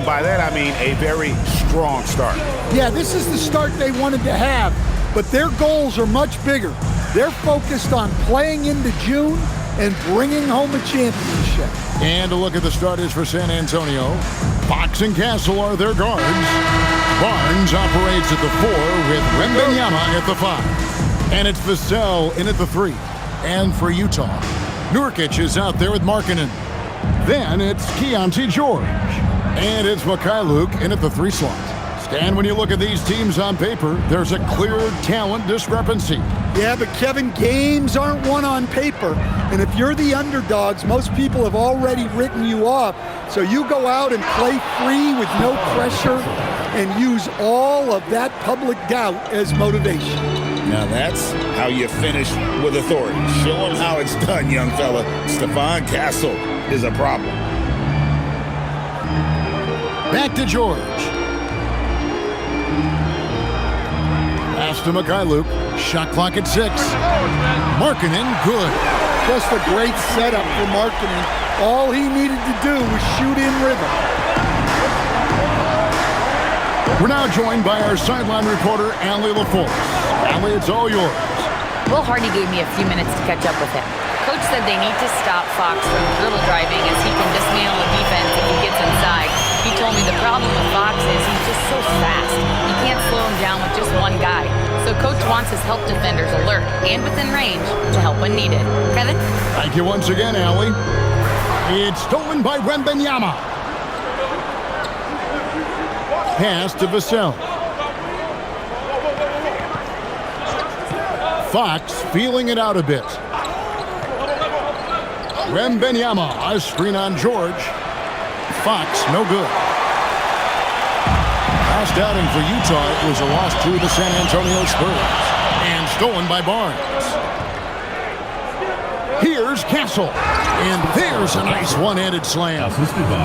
by that I mean a very strong start. Yeah, this is the start they wanted to have, but their goals are much bigger. They're focused on playing into June and bringing home a championship. And a look at the starters for San Antonio. Fox and Castle are their guards. Barnes operates at the 4 with Wembanyama at the 5. And it's Vassell in at the 3. And for Utah, Nurkic is out there with Markkanen. Then it's Keontae George. And it's Mikhailuk in at the 3 slot. Stan, when you look at these teams on paper, there's a clear talent discrepancy. Yeah, but Kevin, games aren't won on paper. And if you're the underdogs, most people have already written you off. So you go out and play free with no pressure and use all of that public doubt as motivation. Now that's how you finish with authority. Show them how it's done, young fella. Stephon Castle is a problem. Back to George. Pass to Mikhailuk. Shot clock at 6. Markkanen, good. Just a great setup for Markkanen. All he needed to do was shoot in rhythm. We're now joined by our sideline reporter, Allie LaForce. Allie, it's all yours. Will Hardy gave me a few minutes to catch up with him. Coach said they need to stop Fox from dribble driving as he can dismantle the defense if he gets inside. He told me the problem with Fox is he's just so fast. You can't slow him down with just one guy. So Coach wants his help defenders alert and within range to help when needed. Kevin? Thank you once again, Allie. It's stolen by Wembanyama. Pass to Vassell. Fox feeling it out a bit. Wembanyama, a screen on George. Fox, no good. Last outing for Utah, it was a loss to the San Antonio Spurs. And stolen by Barnes. Here's Castle. And there's a nice one-handed slam.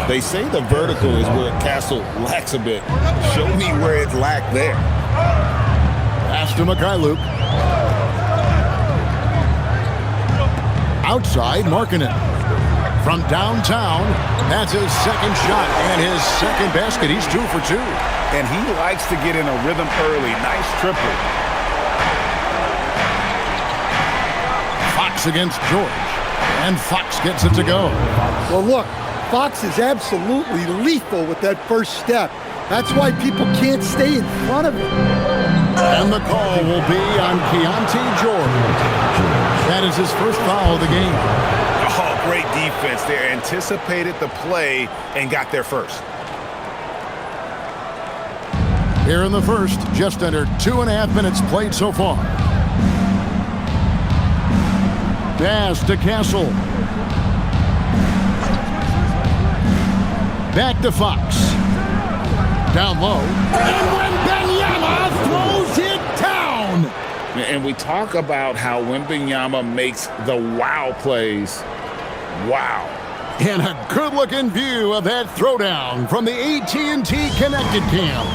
They say the vertical is where Castle lacks a bit. Show me where it lacked there. Pass to Mikhailuk. Outside, Markkanen. From downtown, that's his second shot and his second basket. He's 2 for 2. And he likes to get in a rhythm early. Nice triple. Fox against George. And Fox gets it to go. Well, look, Fox is absolutely lethal with that first step. That's why people can't stay in front of him. And the call will be on Keontae George. That is his first foul of the game. Oh, great defense there. Anticipated the play and got there first. Here in the first, just under 2.5 minutes played so far. Pass to Castle. Back to Fox. Down low. And Wembanyama throws it down. And we talk about how Wembanyama makes the wow plays. Wow. And a good-looking view of that throwdown from the AT&T Connecticut cam.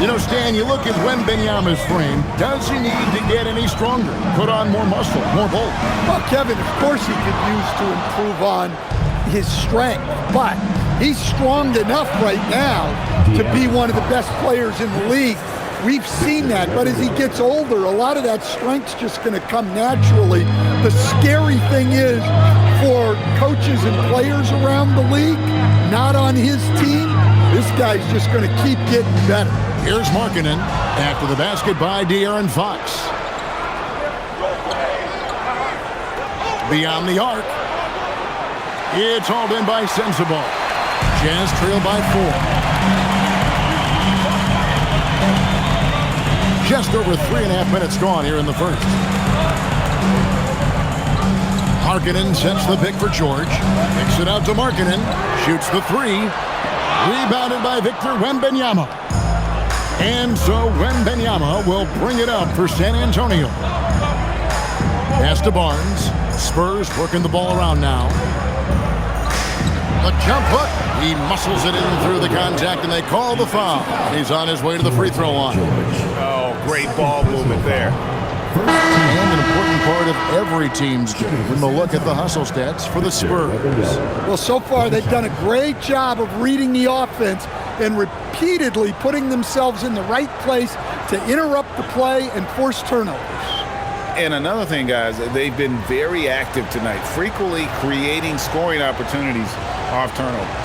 You know, Stan, you look at Wembanyama's frame. Does he need to get any stronger? Put on more muscle, more bulk? Well, Kevin, of course he could use to improve on his strength, but he's strong enough right now to be one of the best players in the league. We've seen that, but as he gets older, a lot of that strength's just going to come naturally. The scary thing is for coaches and players around the league, not on his team, this guy's just going to keep getting better. Here's Markkanen after the basket by De'Aaron Fox. Beyond the arc. It's hauled in by Sensabaugh. Jazz trail by 4. Just over 3.5 minutes gone here in the first. Markkanen sets the pick for George. Kicks it out to Markkanen. Shoots the 3. Rebounded by Victor Wembanyama. And so Wembanyama will bring it up for San Antonio. Pass to Barnes. Spurs working the ball around now. The jump hook. He muscles it in through the contact, and they call the foul. He's on his way to the free throw line. Oh, great ball movement there. And an important part of every team's game when we look at the hustle stats for the Spurs. Well, so far they've done a great job of reading the offense and repeatedly putting themselves in the right place to interrupt the play and force turnovers. And another thing, guys, they've been very active tonight, frequently creating scoring opportunities off turnovers.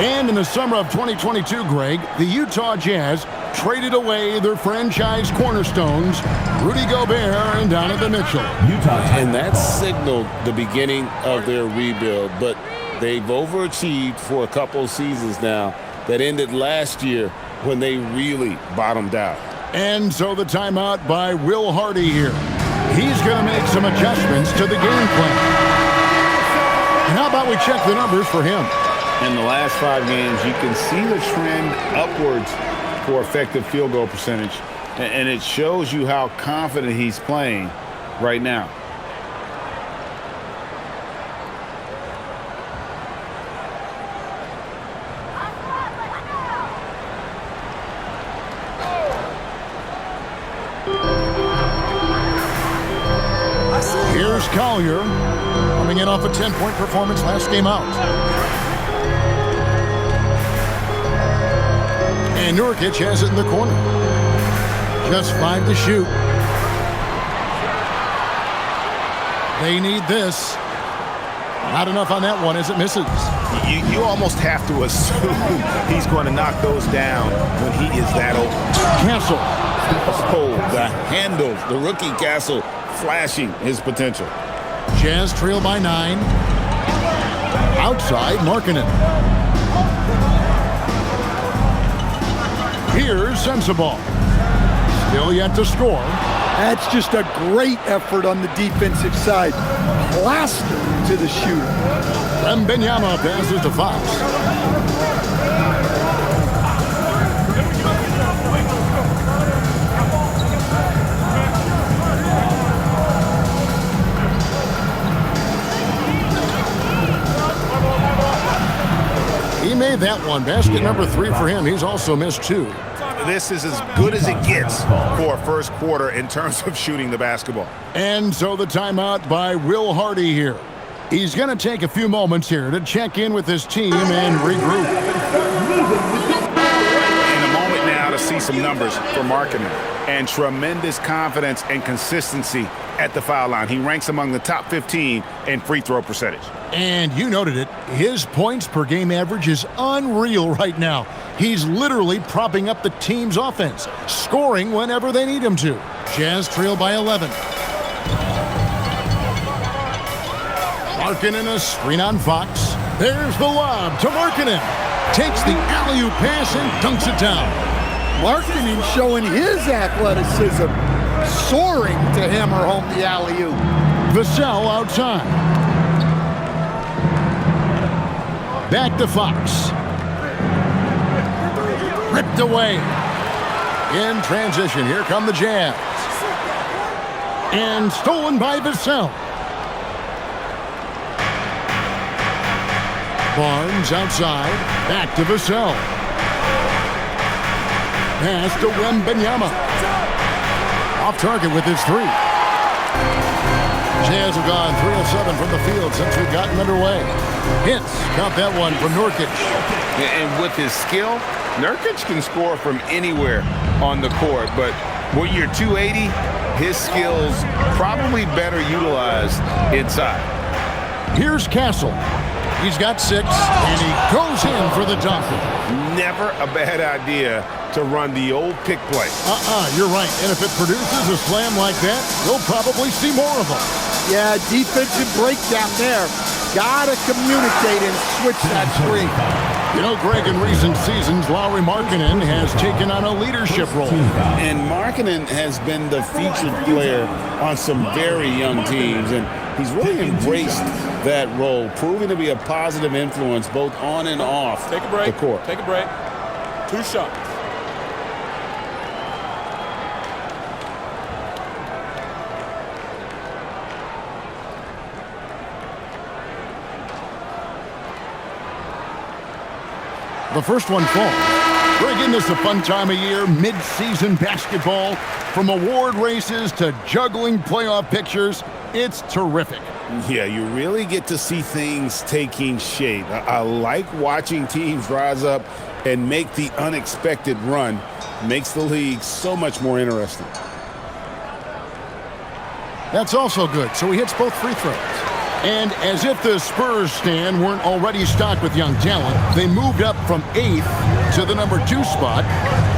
And in the summer of 2022, Greg, the Utah Jazz traded away their franchise cornerstones, Rudy Gobert and Donovan Mitchell. And that signaled the beginning of their rebuild, but they've overachieved for a couple of seasons now that ended last year when they really bottomed out. And so the timeout by Will Hardy here. He's going to make some adjustments to the game plan. And how about we check the numbers for him? In the last 5 games, you can see the trend upwards for effective field goal percentage, and it shows you how confident he's playing right now. Here's Collier, coming in off a 10-point performance last game out. And Nurkic has it in the corner. Just 5 to shoot. They need this. Not enough on that one as it misses. You almost have to assume he's going to knock those down when he is that open. Castle. Oh, the handle, the rookie Castle flashing his potential. Jazz trail by 9. Outside, Markkanen. Here's Sensabaugh. Still yet to score. That's just a great effort on the defensive side. Plastered to the shooter. Wembanyama passes to Fox. He made that one. Basket number 3 for him. He's also missed 2. This is as good as it gets for a first quarter in terms of shooting the basketball. And so the timeout by Will Hardy here. He's going to take a few moments here to check in with his team and regroup. In a moment now to see some numbers for Markkanen. And tremendous confidence and consistency at the foul line. He ranks among the top 15 in free throw percentage. And you noted it. His points per game average is unreal right now. He's literally propping up the team's offense, scoring whenever they need him to. Jazz trail by 11. Markkanen a screen on Fox. There's the lob to Markkanen. Takes the alley-oop pass and dunks it down. Markkanen showing his athleticism, soaring to hammer home the alley-oop. Vassell outside. Back to Fox. Ripped away. In transition, here come the Jazz. And stolen by Vassell. Barnes outside. Back to Vassell. Pass to Wembanyama. Off target with his 3. Jazz have gone 3 of 7 from the field since we've gotten underway. Hits. Got that one from Nurkic. And with his skill, Nurkic can score from anywhere on the court. But when you're 280, his skills probably better utilized inside. Here's Castle. He's got 6, and he goes in for the dunk. Never a bad idea to run the old pick play. You're right. And if it produces a slam like that, we'll probably see more of them. Yeah, defensive breakdown there. Gotta communicate and switch that screen. You know, Greg, in recent seasons, Lauri Markkanen has taken on a leadership role. And Markkanen has been the featured player on some very young teams, and he's really embraced that role, proving to be a positive influence both on and off Take a break. the court. Take a break. 2 shots. The first one falls. Isn't this a fun time of year? Mid-season basketball, from award races to juggling playoff pictures. It's terrific. Yeah, you really get to see things taking shape. I like watching teams rise up and make the unexpected run. Makes the league so much more interesting. That's also good, so he hits both free throws. And as if the Spurs stand weren't already stocked with young talent, they moved up from 8th to the number 2 spot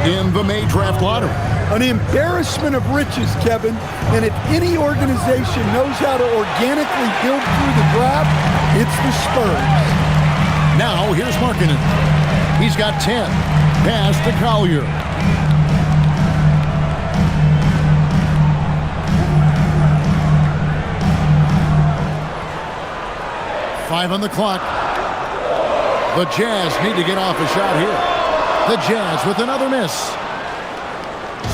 in the May draft lottery. An embarrassment of riches, Kevin. And if any organization knows how to organically build through the draft, it's the Spurs. Now, here's Markkanen. He's got 10. Pass to Collier. Five on the clock. The Jazz need to get off a shot here. The Jazz with another miss.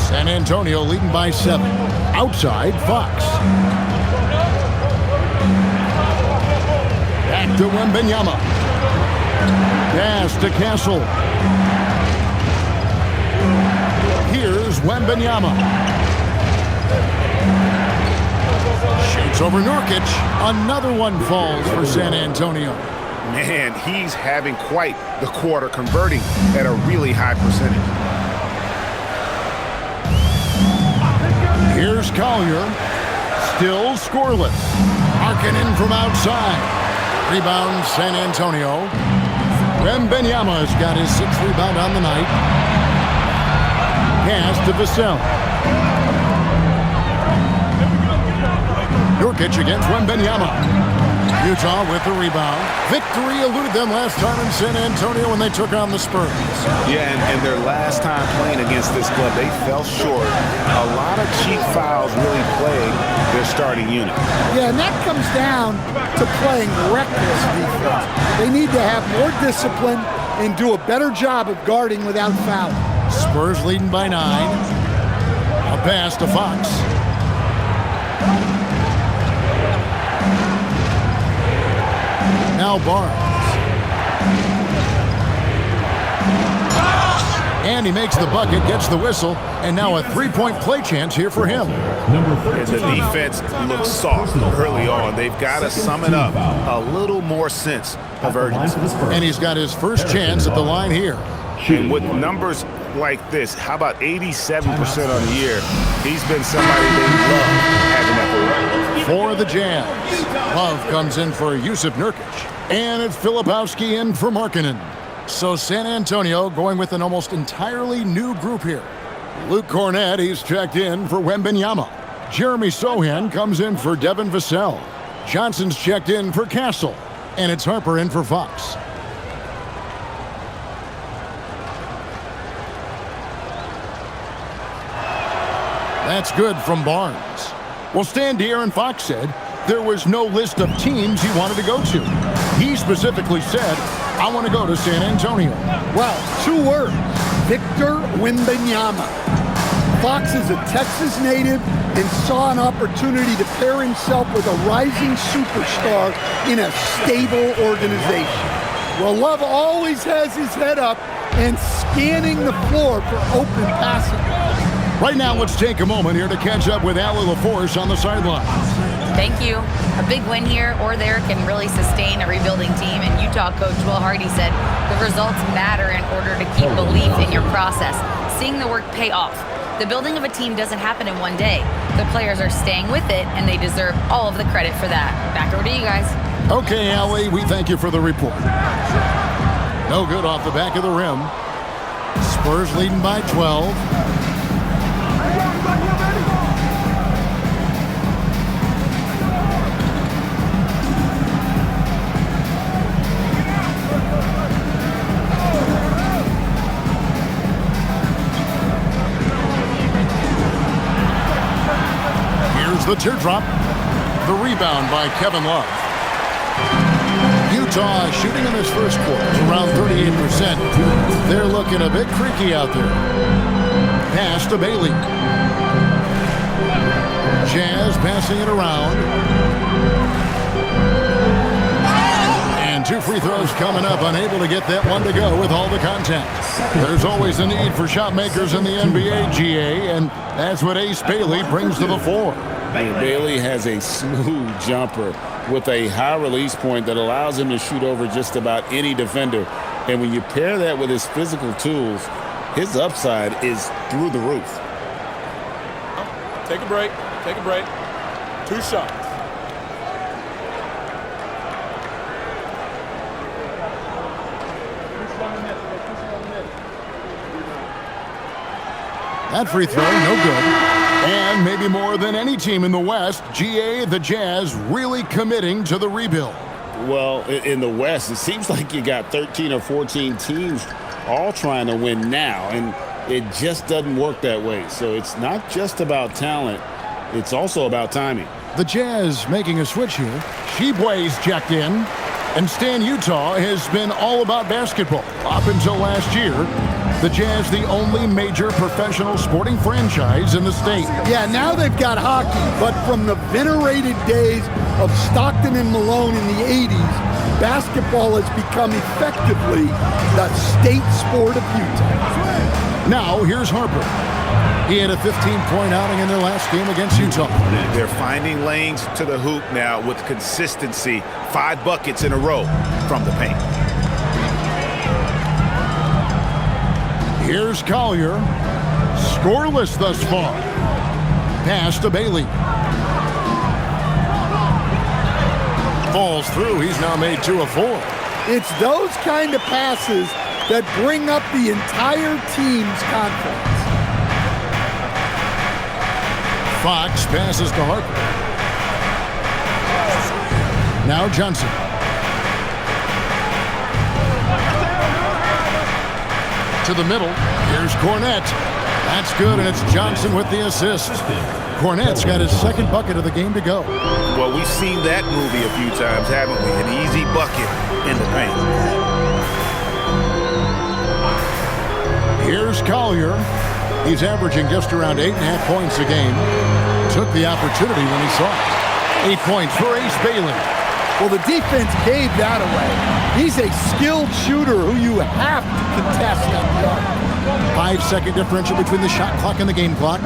San Antonio leading by 7. Outside, Fox. Back to Wembanyama. Pass to Castle. Here's Wembanyama. Shoots over Nurkic. Another one falls for San Antonio. Man, he's having quite the quarter, converting at a really high percentage. Here's Collier. Still scoreless. Markkanen from outside. Rebound San Antonio. Wembanyama's got his 6th rebound on the night. Pass to Vassell. Nurkic against Wembanyama. Utah with the rebound. Victory eluded them last time in San Antonio when they took on the Spurs. Yeah, and their last time playing against this club, they fell short. A lot of cheap fouls really plagued their starting unit. Yeah, and that comes down to playing reckless defense. They need to have more discipline and do a better job of guarding without fouling. Spurs leading by 9. A pass to Fox. Now Barnes. And he makes the bucket, gets the whistle, and now a 3-point play chance here for him. And the defense looks soft early on. They've got to sum it up. A little more sense of urgency. And he's got his first chance at the line here. And with numbers like this, how about 87% on the year? He's been somebody they love having at the right. For the Jazz, Love comes in for Yusuf Nurkic. And it's Filipowski in for Markkanen. So San Antonio going with an almost entirely new group here. Luke Cornett, he's checked in for Wembanyama. Jeremy Sohan comes in for Devin Vassell. Johnson's checked in for Castle. And it's Harper in for Fox. That's good from Barnes. Well, Stan De'Aaron Fox said there was no list of teams he wanted to go to. He specifically said, I want to go to San Antonio. Well, 2 words, Victor Wembanyama. Fox is a Texas native and saw an opportunity to pair himself with a rising superstar in a stable organization. Well, Love always has his head up and scanning the floor for open passing. Right now, let's take a moment here to catch up with Allie LaForce on the sidelines. Thank you. A big win here or there can really sustain a rebuilding team. And Utah coach Will Hardy said the results matter in order to keep belief in your process. Seeing the work pay off. The building of a team doesn't happen in one day. The players are staying with it, and they deserve all of the credit for that. Back over to you guys. Okay, Allie, we thank you for the report. No good off the back of the rim. Spurs leading by 12. The teardrop. The rebound by Kevin Love. Utah shooting in this first quarter around 38%. They're looking a bit creaky out there. Pass to Bailey. Jazz passing it around. And 2 free free throws coming up, unable to get that one to go with all the contact. There's always a need for shot makers in the NBA, GA, and that's what Ace Bailey brings to the floor. Bailey has a smooth jumper with a high release point that allows him to shoot over just about any defender. And when you pair that with his physical tools, his upside is through the roof. Take a break. Take a break. 2 shots. That free throw, no good. And maybe more than any team in the West, GA, the Jazz, really committing to the rebuild. Well, in the West, it seems like you got 13 or 14 teams all trying to win now, and it just doesn't work that way. So it's not just about talent, it's also about timing. The Jazz making a switch here. Sheboy's checked in, and Stan Utah has been all about basketball up until last year. The Jazz, the only major professional sporting franchise in the state. Yeah, now they've got hockey, but from the venerated days of Stockton and Malone in the 80s, basketball has become effectively the state sport of Utah. Now, here's Harper. He had a 15-point outing in their last game against Utah. They're finding lanes to the hoop now with consistency. 5 buckets in a row from the paint. Here's Collier. Scoreless thus far. Pass to Bailey. Falls through. He's now made 2 of 4. It's those kind of passes that bring up the entire team's confidence. Fox passes to Harper. Now Johnson. To the middle. Here's Cornette. That's good, and it's Johnson with the assist. Cornette's got his 2nd bucket of the game to go. Well, we've seen that movie a few times, haven't we? An easy bucket in the paint. Here's Collier. He's averaging just around 8.5 points a game. Took the opportunity when he saw it. 8 points for Ace Bailey. Well, the defense gave that away. He's a skilled shooter who you have to contest at the arc. 5-second differential between the shot clock and the game clock.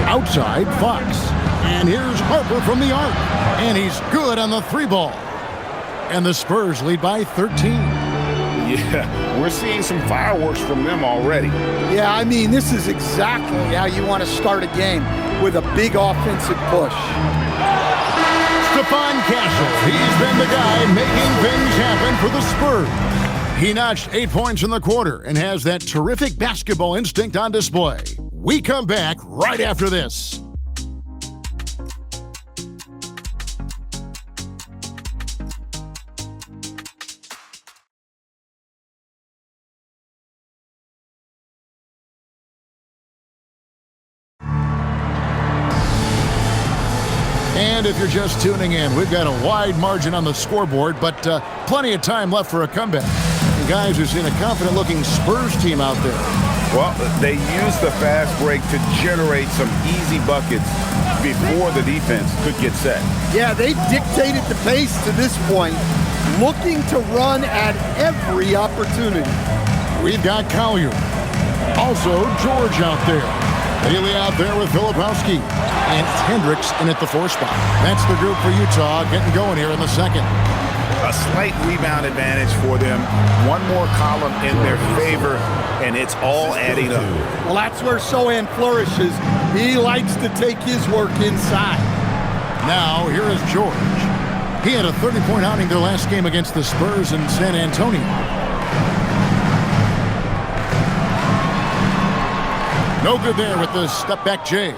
Outside, Fox. And here's Harper from the arc. And he's good on the 3-ball. And the Spurs lead by 13. Yeah, we're seeing some fireworks from them already. Yeah, I mean, this is exactly how you want to start a game, with a big offensive push. Stephon Castle, he's been the guy making things happen for the Spurs. He notched 8 points in the quarter and has that terrific basketball instinct on display. We come back right after this. And if you're just tuning in, we've got a wide margin on the scoreboard, but plenty of time left for a comeback. And guys, we've seen a confident-looking Spurs team out there. Well, they used the fast break to generate some easy buckets before the defense could get set. Yeah, they dictated the pace to this point, looking to run at every opportunity. We've got Collier. Also, George out there. Bailey out there with Filipowski. And Hendricks in at the 4 spot. That's the group for Utah getting going here in the 2nd. A slight rebound advantage for them. One more column in their favor, and it's all adding up. Well, that's where Sohan flourishes. He likes to take his work inside. Now, here is George. He had a 30-point outing their last game against the Spurs in San Antonio. No good there with the step-back J.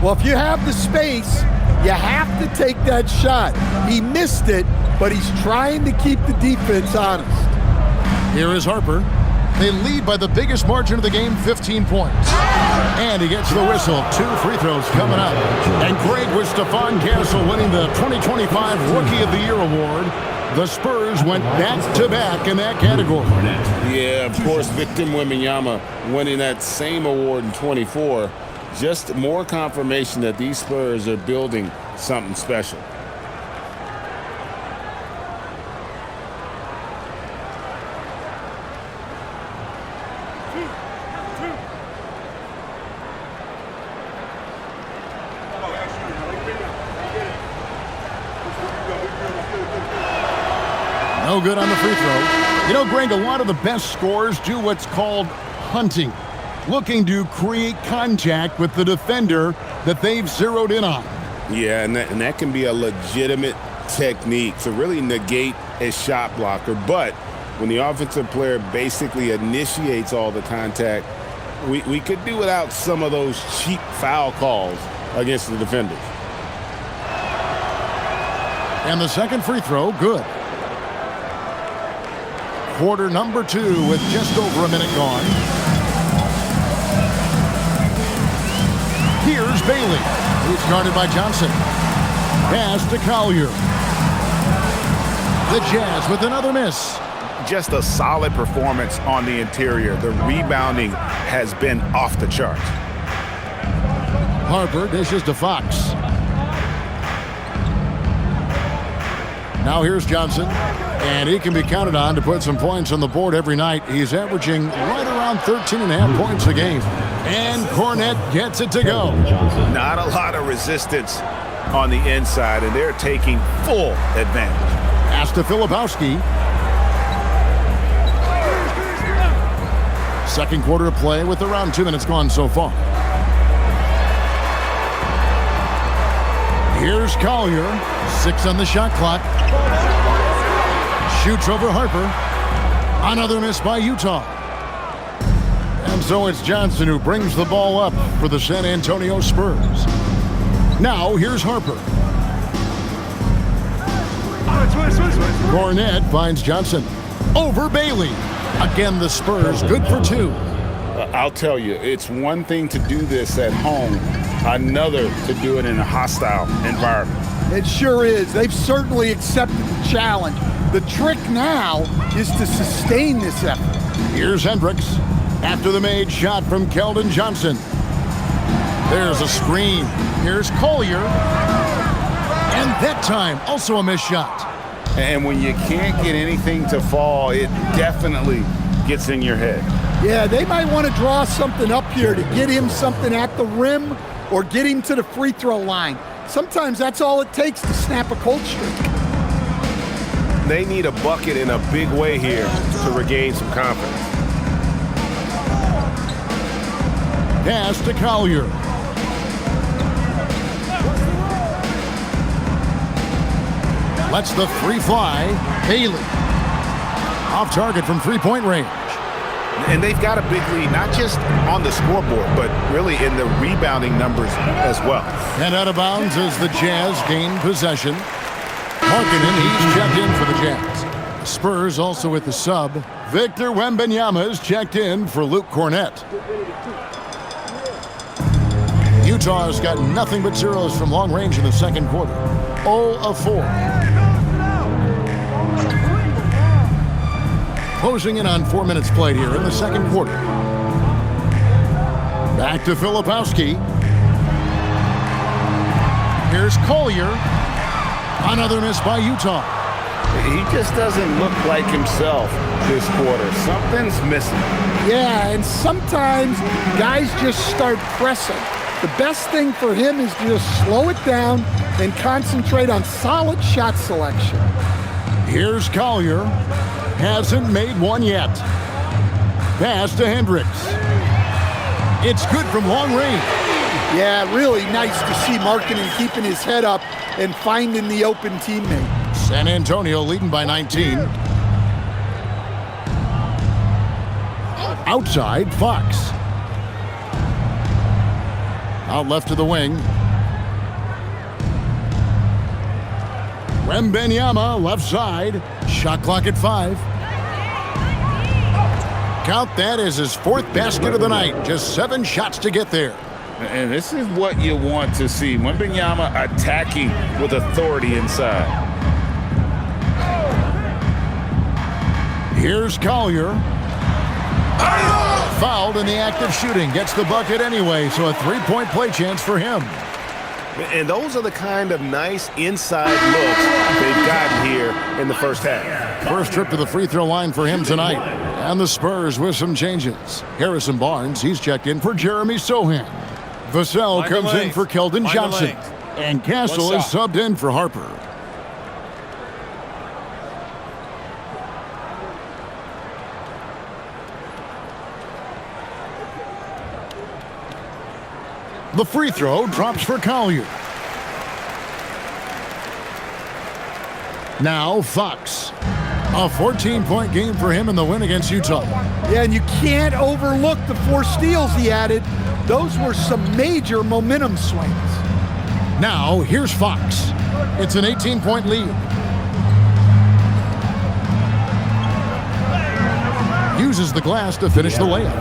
Well, if you have the space, you have to take that shot. He missed it, but he's trying to keep the defense honest. Here is Harper. They lead by the biggest margin of the game, 15 points. And he gets the whistle. 2 free throws coming up. And Greg with Stephon Castle winning the 2025 Rookie of the Year award. The Spurs went back-to-back in that category. Yeah, of course, Victor Wembanyama winning that same award in 24. Just more confirmation that these Spurs are building something special. No good on the free throw. You know, Greg, a lot of the best scorers do what's called hunting, looking to create contact with the defender that they've zeroed in on. Yeah, and that can be a legitimate technique to really negate a shot blocker. But when the offensive player basically initiates all the contact, we could do without some of those cheap foul calls against the defenders. And the second free throw, good. Quarter number 2 with just over a minute gone. Here's Bailey. He's guarded by Johnson. Pass to Collier. The Jazz with another miss. Just a solid performance on the interior. The rebounding has been off the charts. Harper dishes to Fox. Now here's Johnson, and he can be counted on to put some points on the board every night. He's averaging right around 13.5 points a game. And Cornette gets it to go. Not a lot of resistance on the inside, and they're taking full advantage. Pass to Filipowski. Second quarter of play with around 2 minutes gone so far. Here's Collier. 6 on the shot clock. Shoots over Harper. Another miss by Utah. And so it's Johnson who brings the ball up for the San Antonio Spurs. Now here's Harper. Cornette finds Johnson. Over Bailey. Again, the Spurs good for 2. I'll tell you, it's one thing to do this at home, another to do it in a hostile environment. It sure is. They've certainly accepted the challenge. The trick now is to sustain this effort. Here's Hendricks. After the made shot from Keldon Johnson. There's a screen. Here's Collier. And that time, also a missed shot. And when you can't get anything to fall, it definitely gets in your head. Yeah, they might want to draw something up here to get him something at the rim or get him to the free throw line. Sometimes that's all it takes to snap a cold streak. They need a bucket in a big way here to regain some confidence. Pass to Collier. Lets the free fly. Bailey. Off target from three-point range. And they've got a big lead, not just on the scoreboard, but really in the rebounding numbers as well. And out of bounds as the Jazz gain possession. Markkanen, he's checked in for the Jazz. The Spurs also with the sub. Victor Wembanyama is checked in for Luke Cornette. Utah's got nothing but zeros from long range in the second quarter. 0 of 4. Closing in on 4 minutes played here in the second quarter. Back to Filipowski. Here's Collier. Another miss by Utah. He just doesn't look like himself this quarter. Something's missing. Yeah, and sometimes guys just start pressing. The best thing for him is to just slow it down and concentrate on solid shot selection. Here's Collier. Hasn't made one yet. Pass to Hendricks. It's good from long range. Yeah, really nice to see Markkanen keeping his head up and finding the open teammate. San Antonio leading by 19. Outside, Fox. Out left to the wing. Wembanyama, left side. Shot clock at 5. Count that as his 4th basket of the night. Just 7 shots to get there. And this is what you want to see. Wembanyama attacking with authority inside. Here's Collier. Fouled in the act of shooting. Gets the bucket anyway, so a 3-point play chance for him. And those are the kind of nice inside looks they've gotten here in the first half. First trip to the free throw line for him tonight. And the Spurs with some changes. Harrison Barnes, he's checked in for Jeremy Sohan. Vassell comes in for Keldon Johnson. And Castle is subbed in for Harper. The free throw drops for Collier. Now Fox. A 14-point game for him in the win against Utah. Yeah, and you can't overlook the 4 steals he added. Those were some major momentum swings. Now, here's Fox. It's an 18-point lead. Uses the glass to finish the layup.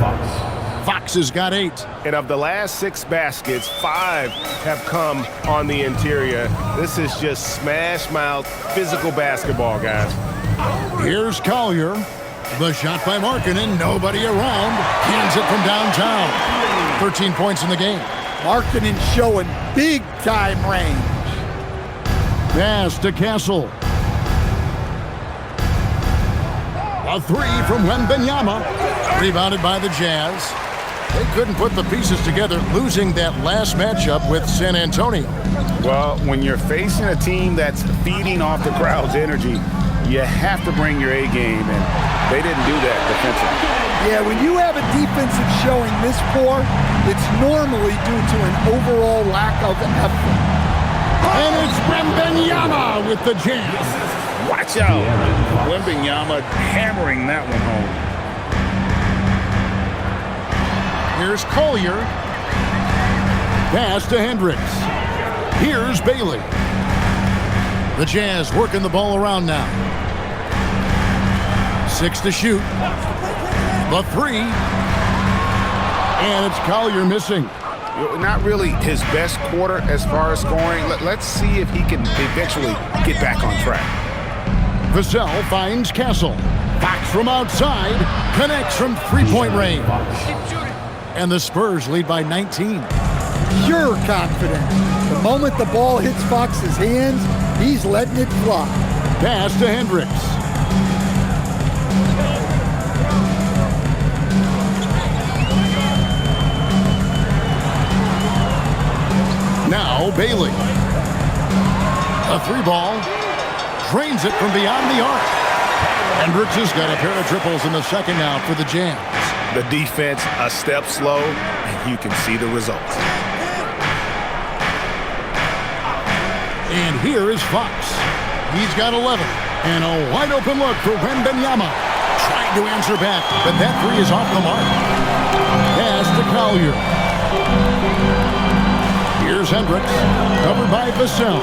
Fox has got 8. And of the last 6 baskets, 5 have come on the interior. This is just smash-mouth, physical basketball, guys. Here's Collier. The shot by Markkanen. Nobody around. Hands it from downtown. 13 points in the game. Markkanen showing big-time range. Pass to Castle. A 3 from Wembanyama. Rebounded by the Jazz. They couldn't put the pieces together, losing that last matchup with San Antonio. Well, when you're facing a team that's feeding off the crowd's energy, you have to bring your A game, and they didn't do that defensively. Yeah, when you have a defensive showing this poor, it's normally due to an overall lack of effort. And it's Wembanyama with the jam. Watch out. Wembanyama hammering that one home. Here's Collier. Pass to Hendricks. Here's Bailey. The Jazz working the ball around now. 6 to shoot. The 3. And it's Collier missing. Not really his best quarter as far as scoring. Let's see if he can eventually get back on track. Vassell finds Castle. Fox from outside. Connects from 3-point range. And the Spurs lead by 19. Pure confidence. The moment the ball hits Fox's hands, he's letting it fly. Pass to Hendricks. Now Bailey. A 3-ball. Drains it from beyond the arc. Hendricks has got a pair of triples in the second now for the Jazz. The defense a step slow, and you can see the results. And here is Fox. He's got 11. And a wide open look for Wembanyama. Trying to answer back, but that 3 is off the mark. Pass to Collier. Here's Hendricks. Covered by Vassell.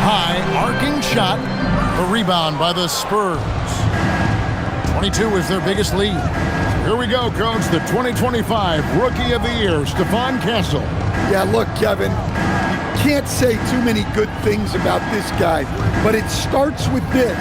High arcing shot. A rebound by the Spurs. 22 is their biggest lead. Here we go, Coach. The 2025 Rookie of the Year, Stephon Castle. Yeah, look, Kevin, you can't say too many good things about this guy, but it starts with this.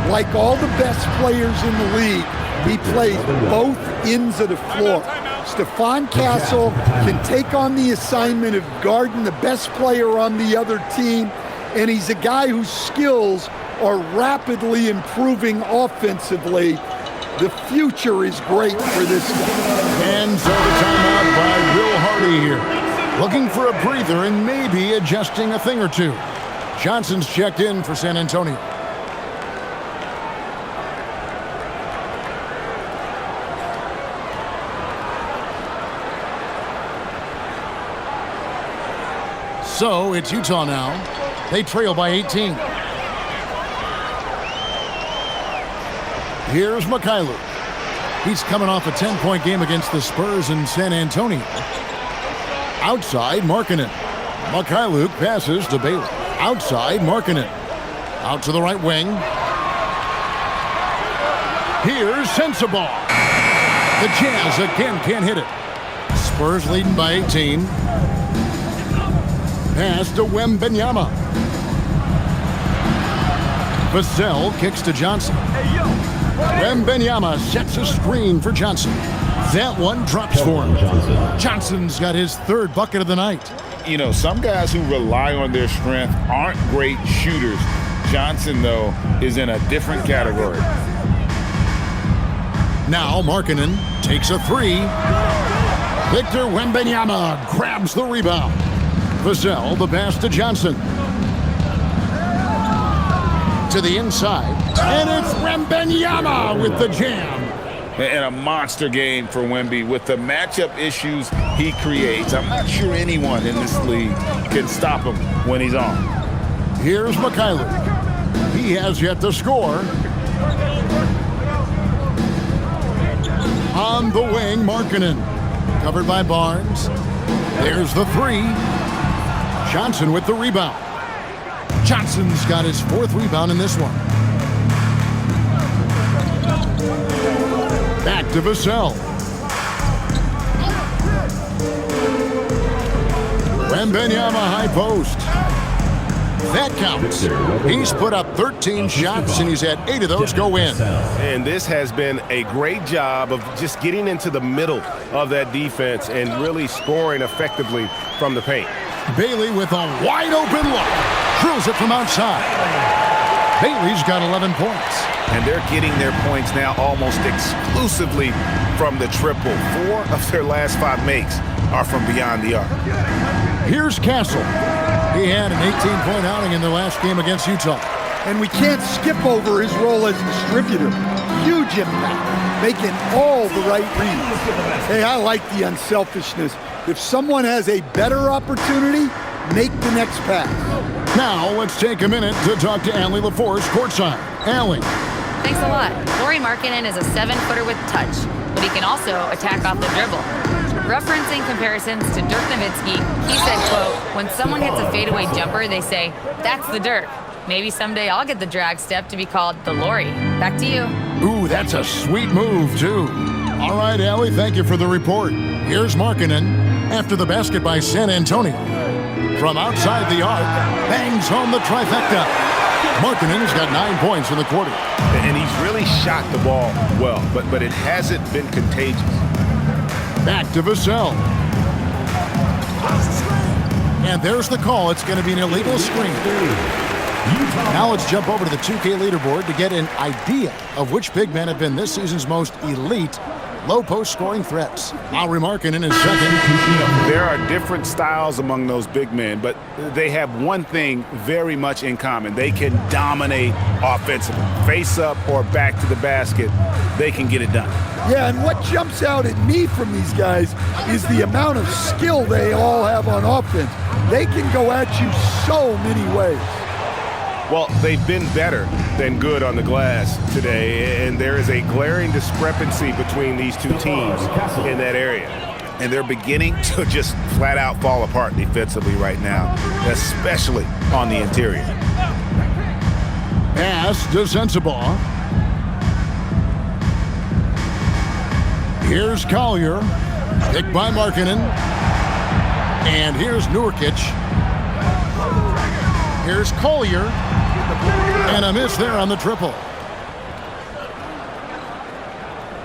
Like all the best players in the league, he plays both ends of the floor. Stephon Castle can take on the assignment of guarding the best player on the other team, and he's a guy whose skills are rapidly improving offensively. The future is great for this guy. And so the timeout by Will Hardy here. Looking for a breather and maybe adjusting a thing or two. Johnson's checked in for San Antonio. So it's Utah now. They trail by 18. Here's Mikhailuk. He's coming off a 10-point game against the Spurs in San Antonio. Outside, Markkanen. Mikhailuk passes to Bailey. Outside, Markkanen. Out to the right wing. Here's Sensabaugh. The Jazz again can't hit it. Spurs leading by 18. Pass to Wembanyama. Vassell kicks to Johnson. Wembanyama sets a screen for Johnson. That one drops for him. Johnson's got his 3rd bucket of the night. You know, some guys who rely on their strength aren't great shooters. Johnson, though, is in a different category. Now Markkanen takes a 3. Victor Wembanyama grabs the rebound. Vassell, the pass to Johnson. To the inside. And it's Wembanyama with the jam. and a monster game for Wemby. With the matchup issues he creates, I'm not sure anyone in this league can stop him when he's on. Here's McKaylee. He has yet to score. On the wing, Markkanen. Covered by Barnes. There's the three. Johnson with the rebound. Johnson's got his 4th rebound in this one. Back to Vassell. Wembanyama high post. That counts. He's put up 13 shots, and he's had 8 of those go in. And this has been a great job of just getting into the middle of that defense and really scoring effectively from the paint. Bailey with a wide-open look. Drills it from outside. Bailey's got 11 points. And they're getting their points now almost exclusively from the triple. 4 of their last 5 makes are from beyond the arc. Here's Castle. He had an 18-point outing in the last game against Utah. And we can't skip over his role as distributor. Huge impact, making all the right reads. Hey, I like the unselfishness. If someone has a better opportunity, make the next pass. Now let's take a minute to talk to Allie LaForce courtside. Allie. Thanks a lot. Lauri Markkanen is a 7-footer with touch, but he can also attack off the dribble. Referencing comparisons to Dirk Nowitzki, he said, quote, when someone hits a fadeaway jumper, they say, that's the Dirk. Maybe someday I'll get the drag step to be called the Lauri. Back to you. Ooh, that's a sweet move, too. All right, Allie, thank you for the report. Here's Markkanen after the basket by San Antonio. From outside the arc, bangs home the trifecta. Markkanen has got 9 points in the quarter. And he's really shot the ball well, but it hasn't been contagious. Back to Vassell. And there's the call. It's going to be an illegal screen. Now let's jump over to the 2K leaderboard to get an idea of which big men have been this season's most elite low-post scoring threats. Lauri Markkanen is second. There are different styles among those big men, but they have one thing very much in common. They can dominate offensively. Face up or back to the basket, they can get it done. Yeah, and what jumps out at me from these guys is the amount of skill they all have on offense. They can go at you so many ways. Well, they've been better than good on the glass today, and there is a glaring discrepancy between these two teams in that area. And they're beginning to just flat out fall apart defensively right now, especially on the interior. Pass to Sensabaugh. Here's Collier, picked by Markkanen. And here's Nurkic. Here's Collier. And a miss there on the triple.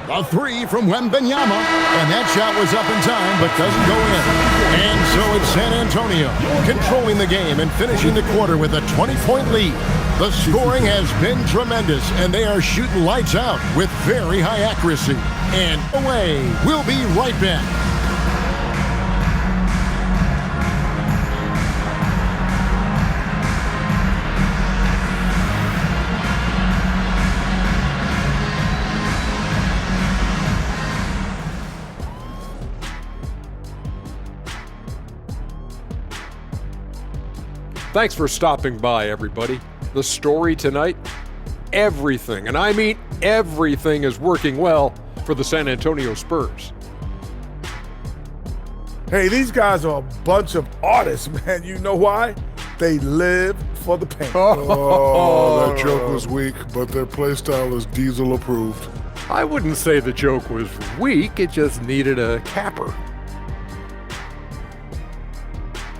A three from Wembanyama. And that shot was up in time, but doesn't go in. And so it's San Antonio controlling the game and finishing the quarter with a 20-point lead. The scoring has been tremendous, and they are shooting lights out with very high accuracy. And away, we'll be right back. Thanks for stopping by, everybody. The story tonight, everything, and I mean everything, is working well for the San Antonio Spurs. Hey, these guys are a bunch of artists, man. You know why? They live for the paint. Oh, that joke was weak, but their play style is Diesel approved. I wouldn't say the joke was weak, it just needed a capper.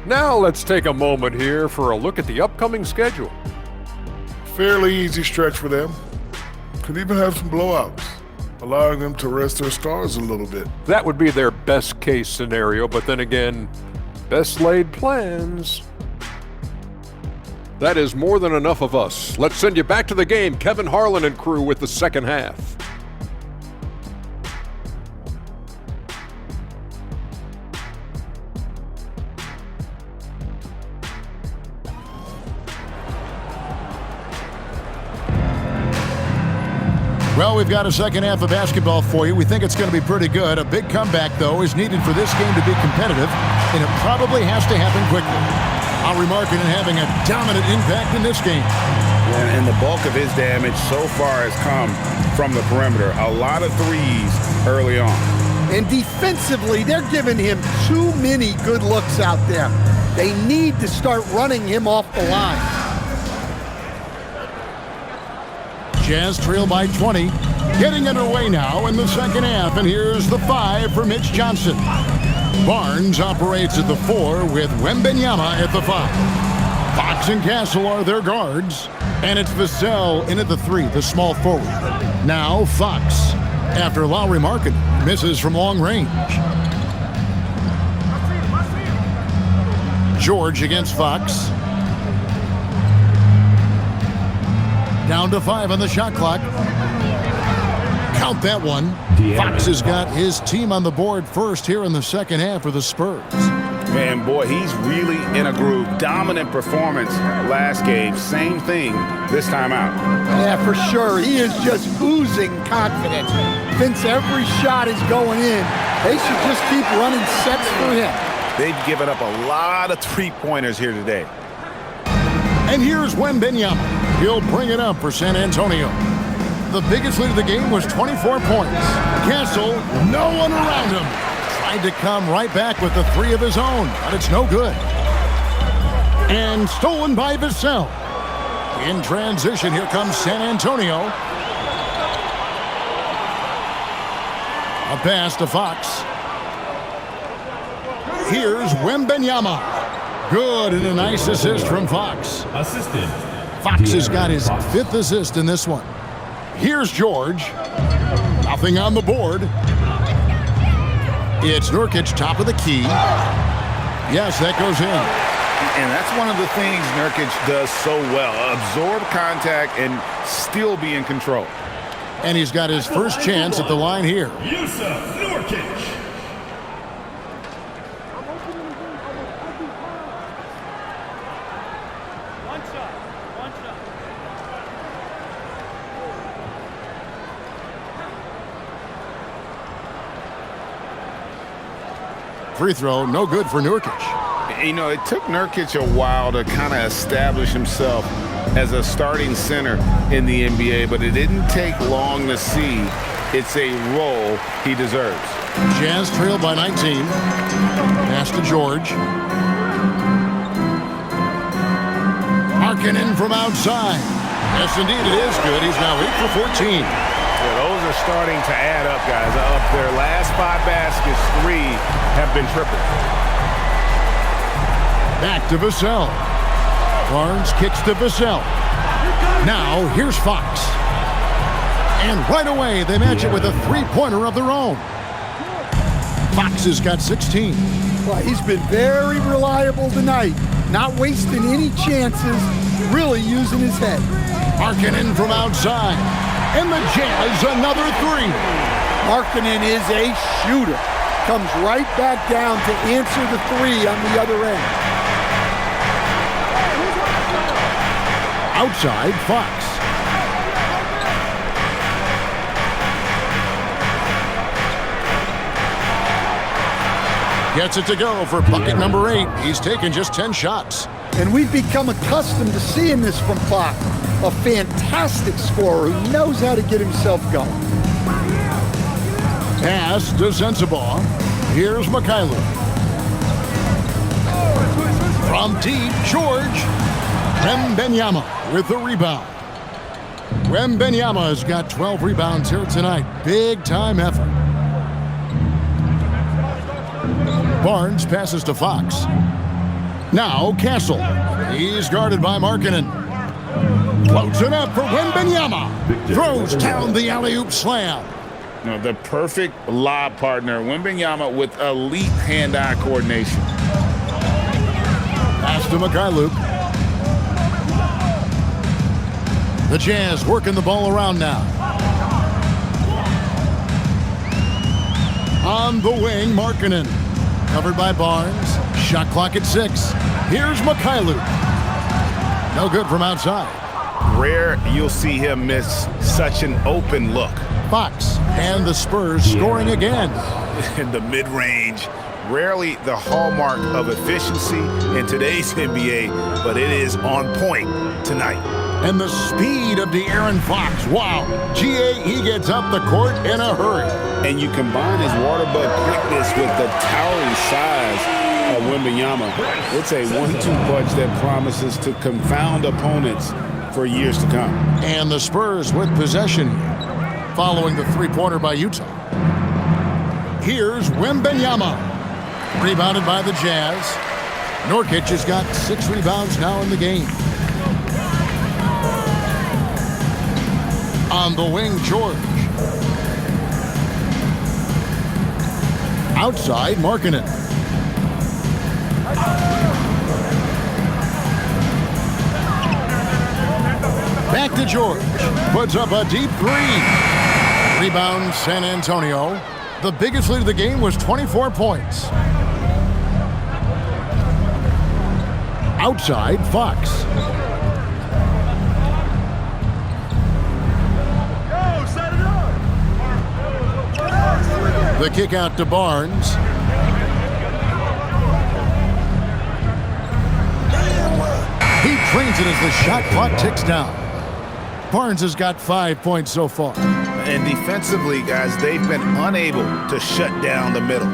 Now let's take a moment here for a look at the upcoming schedule. Fairly easy stretch for them. Could even have some blowouts, allowing them to rest their stars a little bit. That would be their best case scenario, but then again, best laid plans. That is more than enough of us. Let's send you back to the game, Kevin Harlan and crew, with the second half. Well, we've got a second half of basketball for you. We think it's going to be pretty good. A big comeback, though, is needed for this game to be competitive, and it probably has to happen quickly. Lauri Markkanen having a dominant impact in this game. And the bulk of his damage so far has come from the perimeter. A lot of threes early on. And defensively, they're giving him too many good looks out there. They need to start running him off the line. Jazz trail by 20. Getting underway now in the second half, and here's the 5 for Mitch Johnson. Barnes operates at the 4 with Wembanyama at the 5. Fox and Castle are their guards, and it's Vassell in at the 3, the small forward. Now Fox, after Lauri Markkanen misses from long range. George against Fox. Down to 5 on the shot clock. Count that one. Fox has got his team on the board first here in the second half for the Spurs. Man, boy, he's really in a groove. Dominant performance last game. Same thing this time out. Yeah, for sure. He is just oozing confidence. Thinks every shot is going in. They should just keep running sets for him. They've given up a lot of three-pointers here today. And here's Wembanyama. He'll bring it up for San Antonio. The biggest lead of the game was 24 points. Castle, no one around him. Tried to come right back with the 3 of his own, but it's no good. And stolen by Vassell. In transition, here comes San Antonio. A pass to Fox. Here's Wembanyama. Good, and a nice assist from Fox. Assistant. Fox has got his 5th assist in this one. Here's George. Nothing on the board. It's Nurkic, top of the key. Yes, that goes in. And that's one of the things Nurkic does so well. Absorb contact and still be in control. And he's got his first chance at the line here. Yusuf Nurkic. Free throw, no good for Nurkic. You know, it took Nurkic a while to kind of establish himself as a starting center in the NBA, but it didn't take long to see it's a role he deserves. Jazz trail by 19. Pass to George. Markkanen from outside. Yes, indeed, it is good. He's now 8 for 14. Yeah, those are starting to add up, guys. Of their last 5 baskets, 3 have been triple. Back to Vassell. Barnes kicks to Vassell. Now, here's Fox. And right away, they match it with a 3-pointer of their own. Fox has got 16. Well, he's been very reliable tonight. Not wasting any chances, really using his head. Markkanen from outside. And the Jazz, another 3. Markkanen is a shooter. Comes right back down to answer the 3 on the other end. Outside, Fox. Gets it to go for bucket number 8. He's taken just 10 shots. And we've become accustomed to seeing this from Fox. A fantastic scorer who knows how to get himself going. Pass to Sensabaugh. Here's Mikhailuk. From deep, George. Wembanyama with the rebound. Wembanyama has got 12 rebounds here tonight. Big time effort. Barnes passes to Fox. Now Castle. He's guarded by Markkanen. Floats it up for Wembanyama. Throws down the alley-oop slam. You know, the perfect lob partner. Wembanyama with elite hand-eye coordination. Pass to Mikhailuk. The Jazz working the ball around now. On the wing, Markkanen. Covered by Barnes. Shot clock at 6. Here's Mikhailuk. No good from outside. Rare you'll see him miss such an open look. Fox and the Spurs scoring again. In the mid-range, rarely the hallmark of efficiency in today's NBA, but it is on point tonight. And the speed of De'Aaron Fox. Wow. He gets up the court in a hurry. And you combine his water bug quickness with the towering size of Wembanyama. It's a 1-2 punch that promises to confound opponents for years to come. And the Spurs with possession following the three-pointer by Utah. Here's Wembanyama. Rebounded by the Jazz. Nurkic has got 6 rebounds now in the game. On the wing, George. Outside, Markkanen. Back to George. Puts up a deep 3. Rebound, San Antonio. The biggest lead of the game was 24 points. Outside, Fox. The kick out to Barnes. He trains it as the shot clock ticks down. Barnes has got 5 points so far. And defensively, guys, they've been unable to shut down the middle.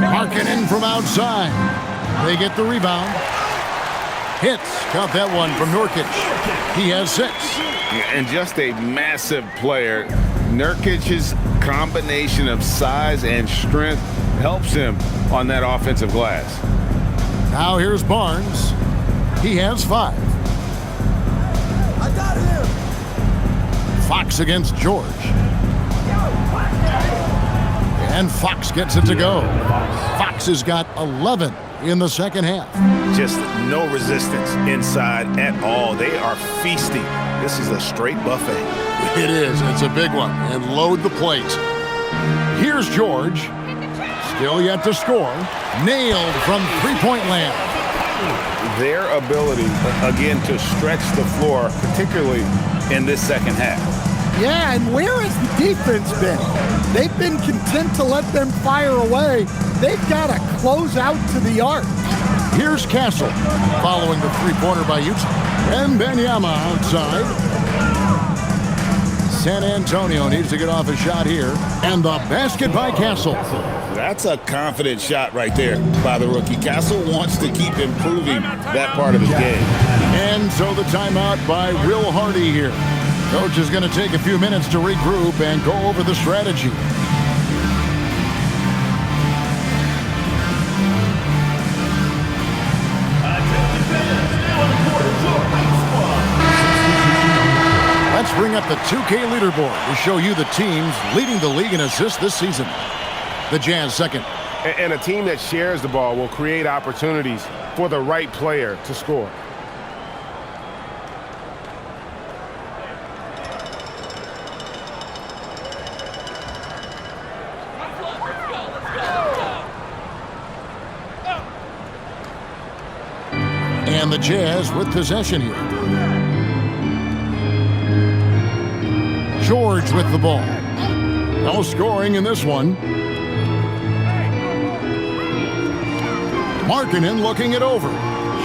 Markkanen from outside. They get the rebound. Hits. Count that one from Nurkic. He has 6. And just a massive player. Nurkic's combination of size and strength helps him on that offensive glass. Now here's Barnes. He has 5. I got him. Fox against George. And Fox gets it to go. Fox has got 11 in the second half. Just no resistance inside at all. They are feasting. This is a straight buffet. It is. It's a big one. And load the plate. Here's George. Still yet to score. Nailed from three-point land. Their ability, again, to stretch the floor, particularly in this second half. Yeah, and where has the defense been? They've been content to let them fire away. They've got to close out to the arc. Here's Castle, following the three-pointer by Utah. And Wembanyama outside. San Antonio needs to get off a shot here. And the basket by Castle. That's a confident shot right there by the rookie. Castle wants to keep improving that part of his game. And so the timeout by Will Hardy here. Coach is going to take a few minutes to regroup and go over the strategy. Let's bring up the 2K leaderboard to show you the teams leading the league in assists this season. The Jazz second. And a team that shares the ball will create opportunities for the right player to score. And the Jazz with possession here. George with the ball. No scoring in this one. Markkanen looking it over.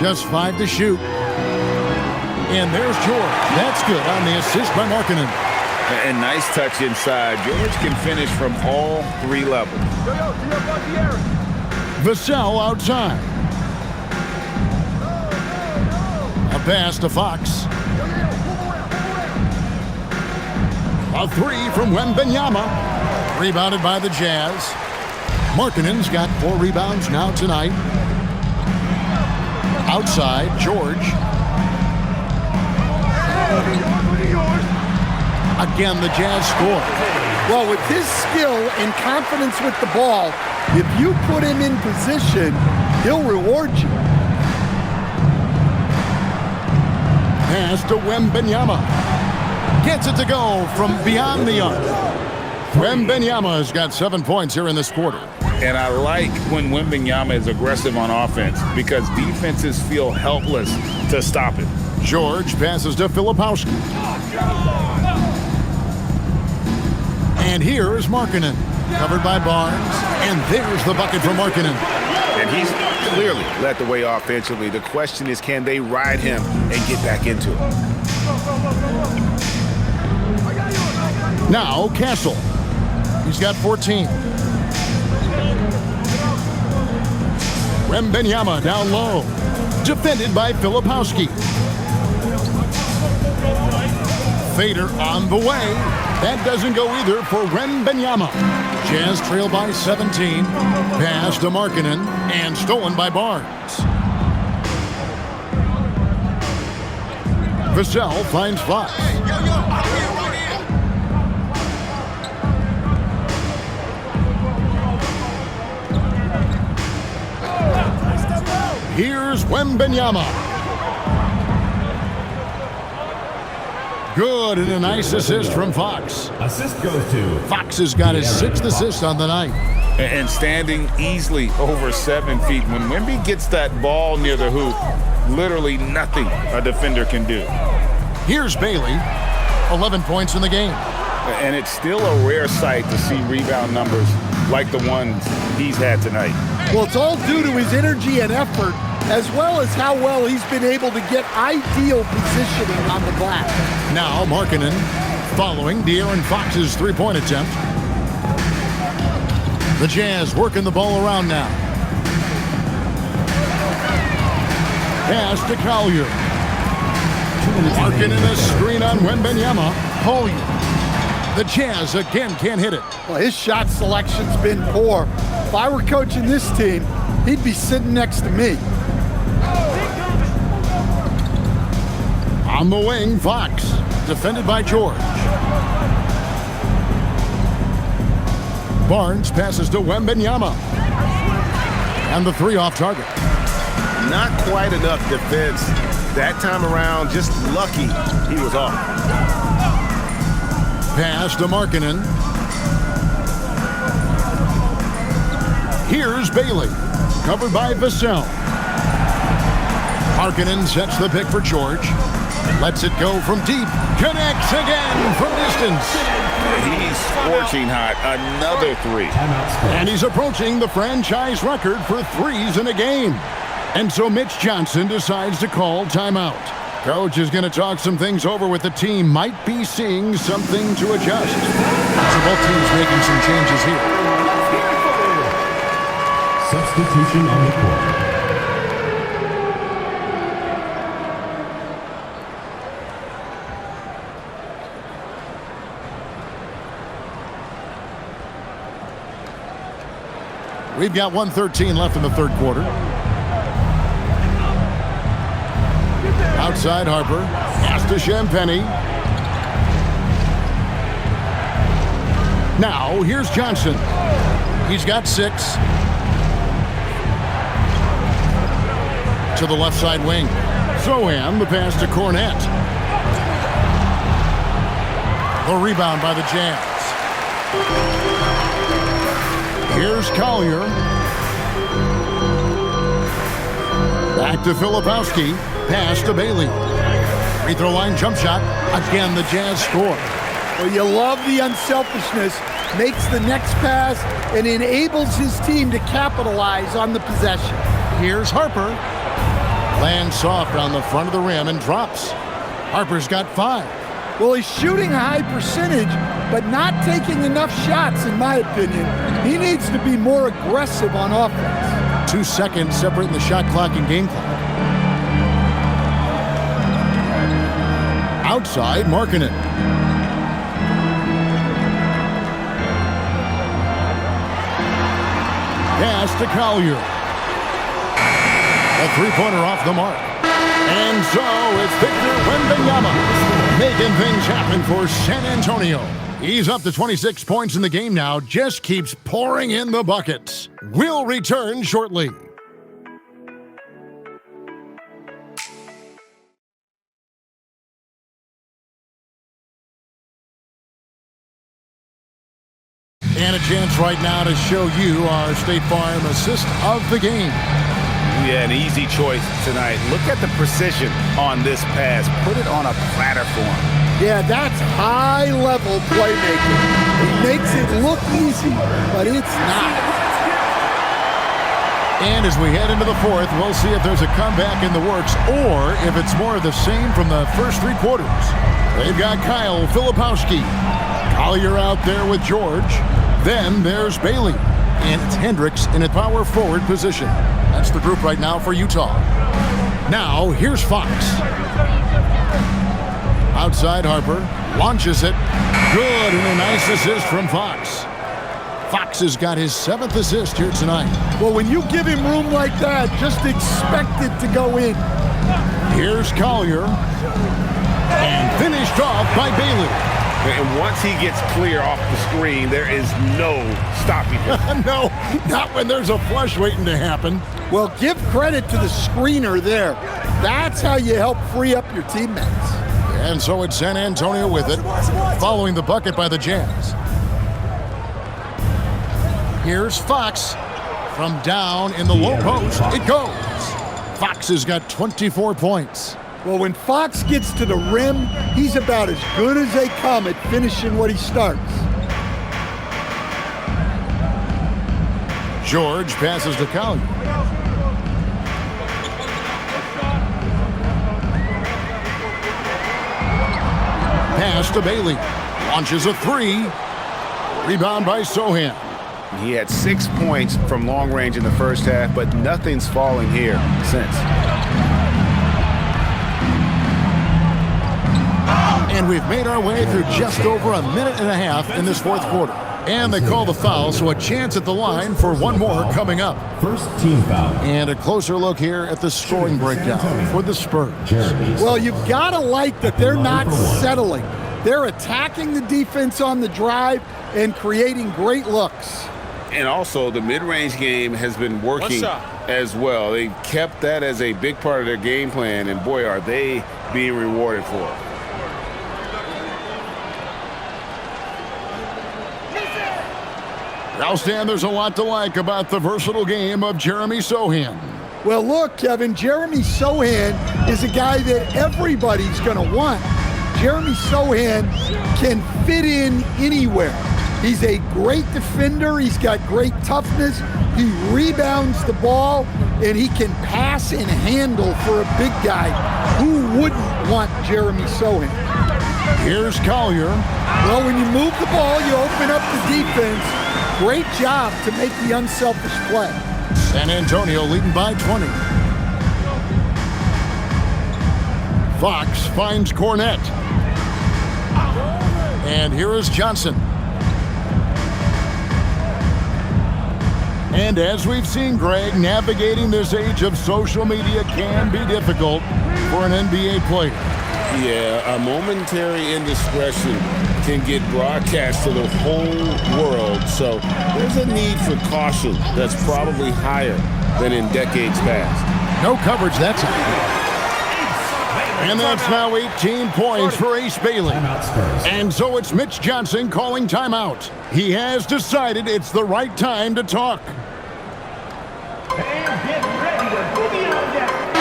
Just 5 to shoot. And there's George. That's good on the assist by Markkanen. And nice touch inside. George can finish from all 3 levels. Vassell outside. A pass to Fox. A 3 from Wembanyama. Rebounded by the Jazz. Markkanen's got 4 rebounds now tonight. Outside, George. Again, the Jazz score. Well, with his skill and confidence with the ball, if you put him in position, he'll reward you. Pass to Wembanyama. Gets it to go from beyond the arc. Wembanyama has got 7 points here in this quarter. And I like when Wembanyama is aggressive on offense because defenses feel helpless to stop it. George passes to Filipowski. And here is Markkanen, covered by Barnes. And there's the bucket for Markkanen. And he's clearly led the way offensively. The question is, can they ride him and get back into it? Now Castle. He's got 14. Wembanyama down low. Defended by Filipowski. Fader on the way. That doesn't go either for Wembanyama. Jazz trail by 17. Pass to Markkanen and stolen by Barnes. Vassell finds Fox. Here's Wembanyama. Good, and a nice assist from Fox. Assist goes to Fox has got his 6th assist on the night. And standing easily over 7 feet. When Wemby gets that ball near the hoop, literally nothing a defender can do. Here's Bailey, 11 points in the game. And it's still a rare sight to see rebound numbers like the ones he's had tonight. Well, it's all due to his energy and effort, as well as how well he's been able to get ideal positioning on the glass. Now Markkanen following De'Aaron Fox's three-point attempt. The Jazz working the ball around now. Pass to Collier. Markkanen a screen on Wembanyama. Collier. The Jazz again can't hit it. Well, his shot selection's been poor. If I were coaching this team, he'd be sitting next to me. On the wing, Fox, defended by George. Barnes passes to Wembanyama. And the three off target. Not quite enough defense that time around. Just lucky he was off. Pass to Markkanen. Here's Bailey, covered by Vassell. Markkanen sets the pick for George. Lets it go from deep. Connects again from distance. He's scorching hot. Another three. And he's approaching the franchise record for threes in a game. And so Mitch Johnson decides to call timeout. Coach is going to talk some things over with the team. Might be seeing something to adjust. So both teams making some changes here. substitution on the court. We've got 1:13 left in the third quarter. Outside Harper. Pass to Champagny. Now, here's Johnson. He's got 6. To the left side wing. Zohan, the pass to Cornette. The rebound by the Jazz. Here's Collier. Back to Filipowski. Pass to Bailey. Free throw line jump shot. Again, the Jazz score. Well, you love the unselfishness. Makes the next pass and enables his team to capitalize on the possession. Here's Harper. Lands soft on the front of the rim and drops. Harper's got 5. Well, he's shooting a high percentage, but not taking enough shots, in my opinion. He needs to be more aggressive on offense. 2 seconds separating the shot clock and game clock. Outside, Markkanen. Pass to Collier. A three-pointer off the mark. And so it's Victor Wembanyama making things happen for San Antonio. He's up to 26 points in the game now. Just keeps pouring in the buckets. We'll return shortly. And a chance right now to show you our State Farm assist of the game. Yeah, an easy choice tonight. Look at the precision on this pass. Put it on a platter for him. Yeah, that's high-level playmaking. He makes it look easy, but it's not. And as we head into the fourth, we'll see if there's a comeback in the works or if it's more of the same from the first three quarters. They've got Kyle Filipowski. Collier out there with George. Then there's Bailey. And it's Hendricks in a power forward position. That's the group right now for Utah. Now, here's Fox. Outside Harper. Launches it. Good, and a nice assist from Fox. Fox has got his 7th assist here tonight. Well, when you give him room like that, just expect it to go in. Here's Collier. And finished off by Bailey. And once he gets clear off the screen, there is no stopping him. No, not when there's a flush waiting to happen. Well, give credit to the screener there. That's how you help free up your teammates. And so it's San Antonio with it, following the bucket by the Jazz. Here's Fox. From down in the low post, it goes. Fox has got 24 points. Well, when Fox gets to the rim, he's about as good as they come at finishing what he starts. George passes to Collier. Pass to Bailey. Launches a three. Rebound by Sohan. He had 6 points from long range in the first half, but nothing's falling here since. And we've made our way through just over a minute and a half in this fourth quarter. And they call the foul, so a chance at the line for one more coming up. First team foul. And a closer look here at the scoring breakdown for the Spurs. Well, you've got to like that they're not settling. They're attacking the defense on the drive and creating great looks. And also, the mid-range game has been working as well. They kept that as a big part of their game plan, and boy, are they being rewarded for it. Now, Stan, there's a lot to like about the versatile game of Jeremy Sohan. Well, look, Kevin, Jeremy Sohan is a guy that everybody's going to want. Jeremy Sohan can fit in anywhere. He's a great defender. He's got great toughness. He rebounds the ball, and he can pass and handle for a big guy. Who wouldn't want Jeremy Sohan? Here's Collier. Well, when you move the ball, you open up the defense. Great job to make the unselfish play. San Antonio leading by 20. Fox finds Cornette. And here is Johnson. And as we've seen, Greg, navigating this age of social media can be difficult for an NBA player. Yeah, a momentary indiscretion can get broadcast to the whole world. So there's a need for caution that's probably higher than in decades past. No coverage that time. And that's now 18 points for Ace Bailey. And so it's Mitch Johnson calling timeout. He has decided it's the right time to talk.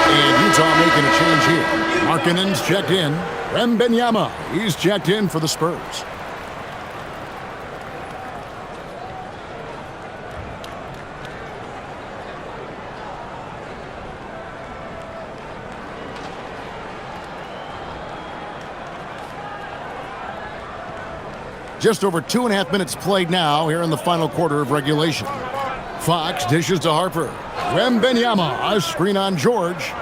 And Utah making a change here. Markkanen's checked in. Wembanyama, he's checked in for the Spurs. Just over 2.5 minutes played now here in the final quarter of regulation. Fox dishes to Harper. Wembanyama, a screen on George.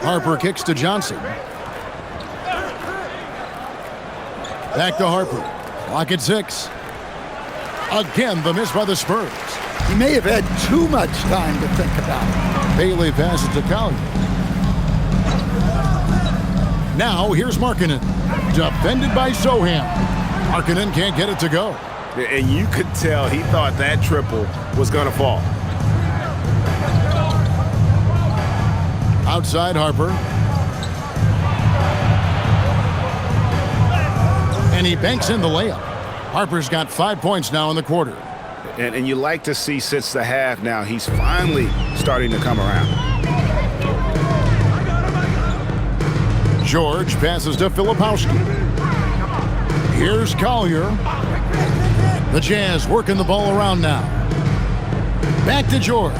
Harper kicks to Johnson. Back to Harper. Clock at 6. Again, the miss by the Spurs. He may have had too much time to think about it. Bailey passes to Collier. Now, here's Markkanen. Defended by Sohan. Markkanen can't get it to go. And you could tell he thought that triple was going to fall. Outside Harper. And he banks in the layup. Harper's got 5 points now in the quarter. And you like to see since the half now, he's finally starting to come around. George passes to Filipowski. Here's Collier. The Jazz working the ball around now. Back to George.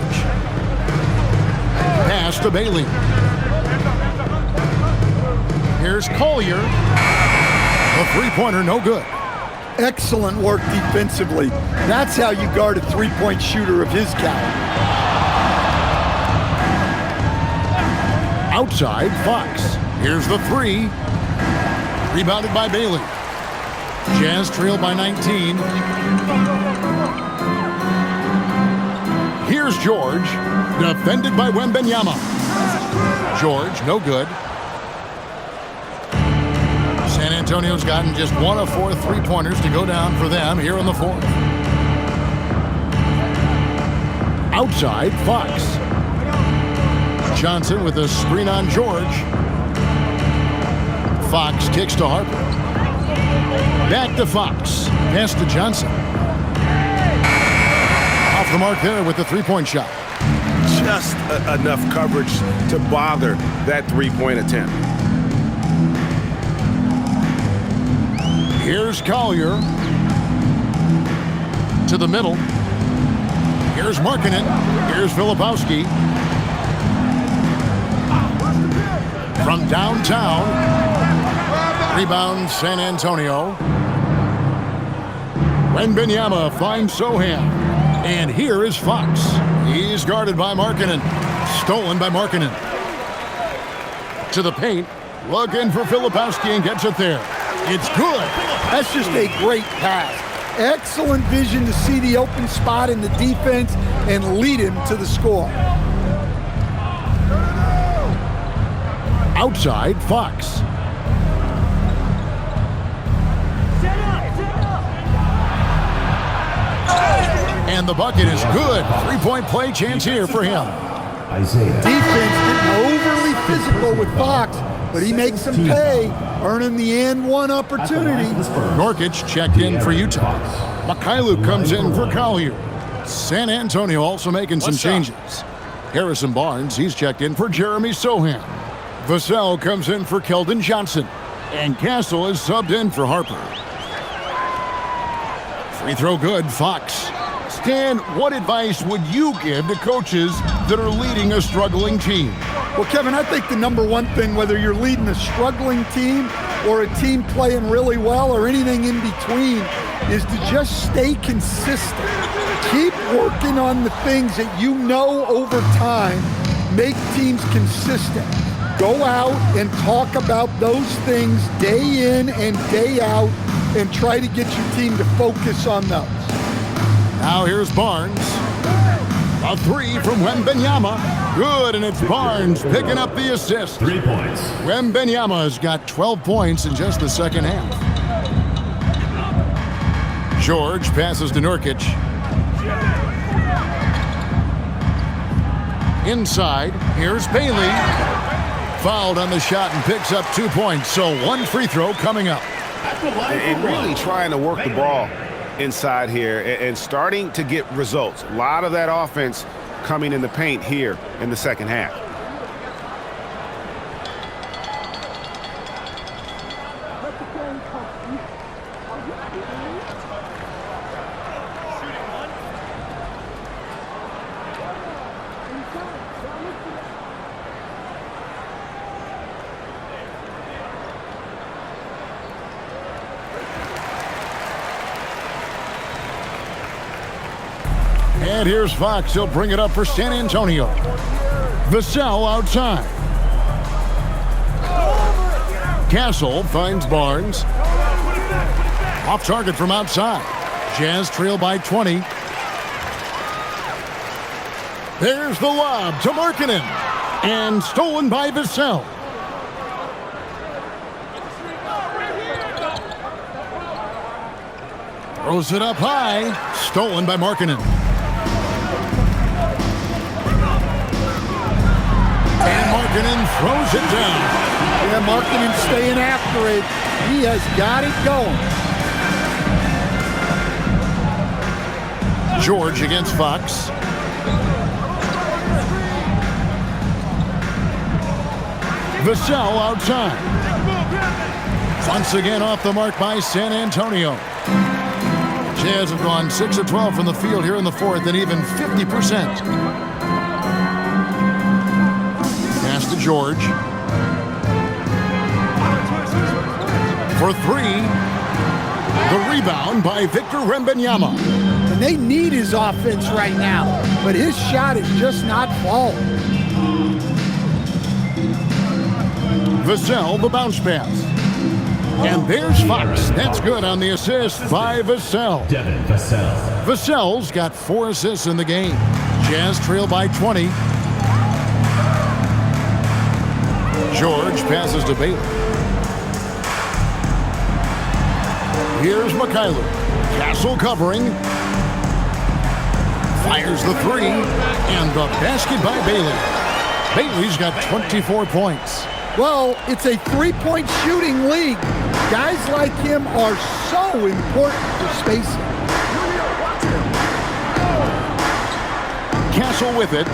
Pass to Bailey. Here's Collier. The three-pointer, no good. Excellent work defensively. That's how you guard a three-point shooter of his caliber. Outside, Fox. Here's the three. Rebounded by Bailey. Jazz trail by 19. Here's George. Defended by Wembanyama. George, no good. San Antonio's gotten just one of 4 three-pointers to go down for them here in the fourth. Outside, Fox. Johnson with a screen on George. Fox kicks to Harper. Back to Fox. Pass to Johnson. Off the mark there with the three-point shot. Just enough coverage to bother that three-point attempt. Here's Collier. To the middle. Here's Markkanen. Here's Filipowski. From downtown. Rebound San Antonio. Wembanyama finds Sohan. And here is Fox. He's guarded by Markkanen. Stolen by Markkanen. To the paint. Looking for Filipowski and gets it there. It's good. That's just a great pass. Excellent vision to see the open spot in the defense and lead him to the score. Outside, Fox. And the bucket is good. Three-point play chance here for him. Defense getting overly physical with Fox, but he makes them pay, earning the and one opportunity. Nurkic checked in for Utah. Mikhailuk comes in for Collier. San Antonio also making some changes. Harrison Barnes, he's checked in for Jeremy Sohan. Vassell comes in for Keldon Johnson. And Castle is subbed in for Harper. Free throw good, Fox. Stan, what advice would you give to coaches that are leading a struggling team? Well, Kevin, I think the number one thing, whether you're leading a struggling team or a team playing really well or anything in between, is to just stay consistent. Keep working on the things that you know over time make teams consistent. Go out and talk about those things day in and day out and try to get your team to focus on those. Now here's Barnes. A three from Wembanyama. Good, and it's Barnes picking up the assist. 3 points. Wembanyama's got 12 points in just the second half. George passes to Nurkic. Inside, here's Bailey. Fouled on the shot and picks up 2 points, so one free throw coming up. And really trying to work the ball inside here and starting to get results. A lot of that offense coming in the paint here in the second half. And here's Fox. He'll bring it up for San Antonio. Vassell outside. Castle finds Barnes. Off target from outside. Jazz trail by 20. There's the lob to Markkanen. And stolen by Vassell. Throws it up high. Stolen by Markkanen. And Markkanen throws it down. Yeah, Markkanen staying after it. He has got it going. George against Fox. Vassell outside. Once again off the mark by San Antonio. Jazz have gone 6 of 12 from the field here in the fourth and even 50%. Pass to George. For three. The rebound by Victor Wembanyama. And they need his offense right now, but his shot is just not falling. Vassell, the bounce pass. And there's Fox. That's good on the assist by Vassell. Devin Vassell. Vassell's got 4 assists in the game. Jazz trail by 20. George passes to Bailey. Here's McKayler. Castle covering. Fires the three. And the basket by Bailey. Bailey's got 24 points. Well, it's a three-point shooting league. Guys like him are so important for spacing. Castle with it.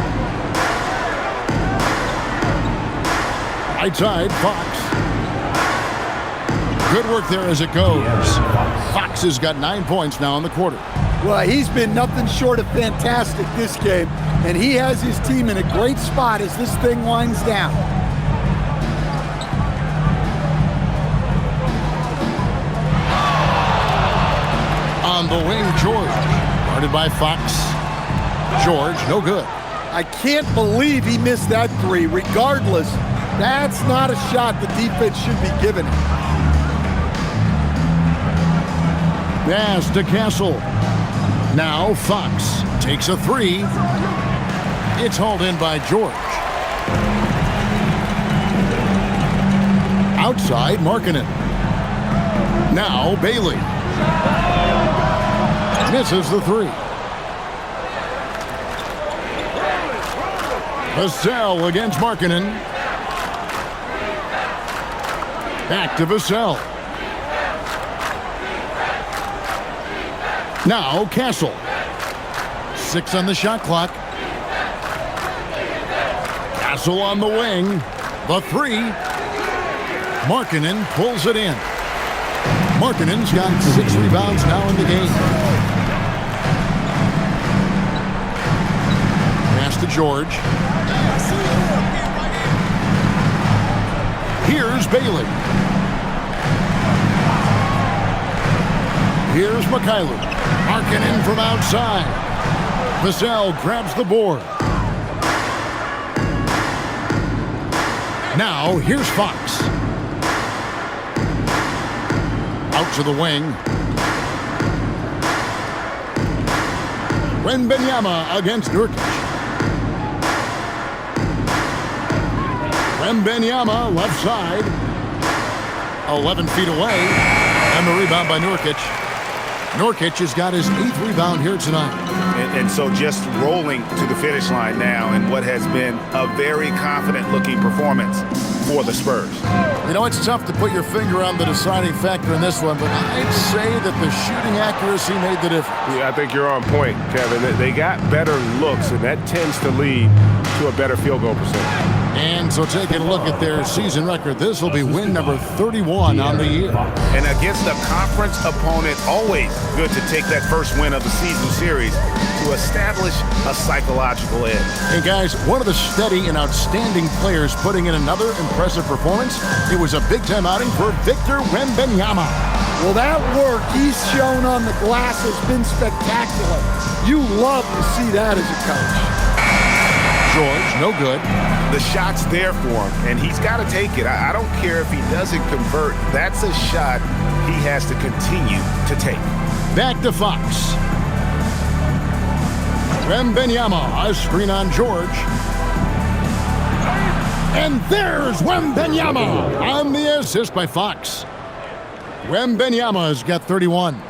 Right side, Fox. Good work there as it goes. Fox has got 9 points now in the quarter. Well, he's been nothing short of fantastic this game, and he has his team in a great spot as this thing winds down. On the wing, George. Guarded by Fox. George, no good. I can't believe he missed that three. Regardless, that's not a shot the defense should be giving him. Pass to Castle. Now Fox takes a three. It's hauled in by George. Outside, Markkanen. Now Bailey. Misses the three. Vassell against Markkanen. Back to Vassell. Now Castle. 6 on the shot clock. Castle on the wing. The three. Markkanen pulls it in. Markkanen's got 6 rebounds now in the game. Pass to George. Here's Bailey. Here's McKayler. Markkanen from outside. Vassell grabs the board. Now, here's Fox. Out to the wing. Wembanyama against Nurkic. Wembanyama left side. 11 feet away. And the rebound by Nurkic. Nurkic has got his 8th rebound here tonight. And so just rolling to the finish line now in what has been a very confident-looking performance for the Spurs. You know, it's tough to put your finger on the deciding factor in this one, but I'd say that the shooting accuracy made the difference. Yeah, I think you're on point, Kevin. They got better looks, and that tends to lead to a better field goal percentage. And so taking a look at their season record, this will be win number 31 on the year. And against a conference opponent, always good to take that first win of the season series to establish a psychological edge. Hey guys, one of the steady and outstanding players putting in another impressive performance. It was a big-time outing for Victor Wembanyama. Well, that work he's shown on the glass has been spectacular. You love to see that as a coach. George, no good. The shot's there for him, and he's got to take it. I don't care if he doesn't convert. That's a shot he has to continue to take. Back to Fox. Wembanyama, a screen on George. And there's Wembanyama on the assist by Fox. Wembanyama's got 31.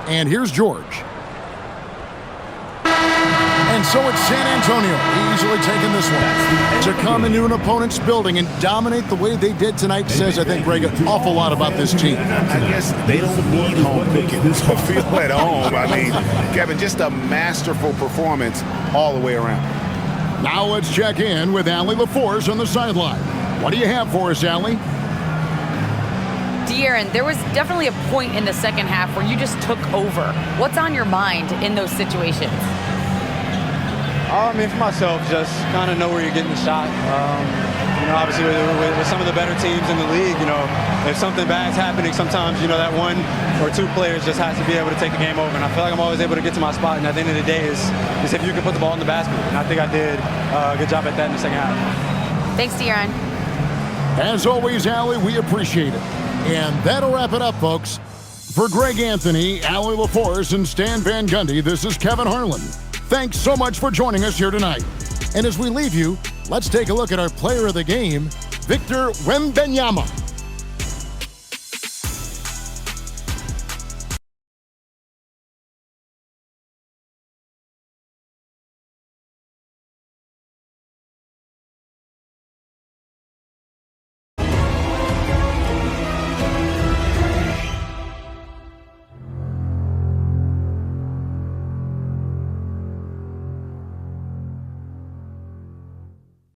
And here's George. And And so it's San Antonio easily taking this one. To come into an opponent's building and dominate the way they did tonight says, I think, Greg, an awful lot about this team. I guess they don't need home cooking to feel at home. I mean, Kevin, just a masterful performance all the way around. Now let's check in with Allie LaForce on the sideline. What do you have for us, Allie? De'Aaron, there was definitely a point in the second half where you just took over. What's on your mind in those situations? I mean, for myself, just kind of know where you're getting the shot. Obviously with some of the better teams in the league, if something bad's happening, sometimes, that one or two players just has to be able to take the game over. And I feel like I'm always able to get to my spot. And at the end of the day is if you can put the ball in the basket. And I think I did a good job at that in the second half. Thanks, De'Aaron. As always, Allie, we appreciate it. And that'll wrap it up, folks. For Greg Anthony, Allie LaForce, and Stan Van Gundy, this is Kevin Harlan. Thanks so much for joining us here tonight. And as we leave you, let's take a look at our player of the game, Victor Wembanyama.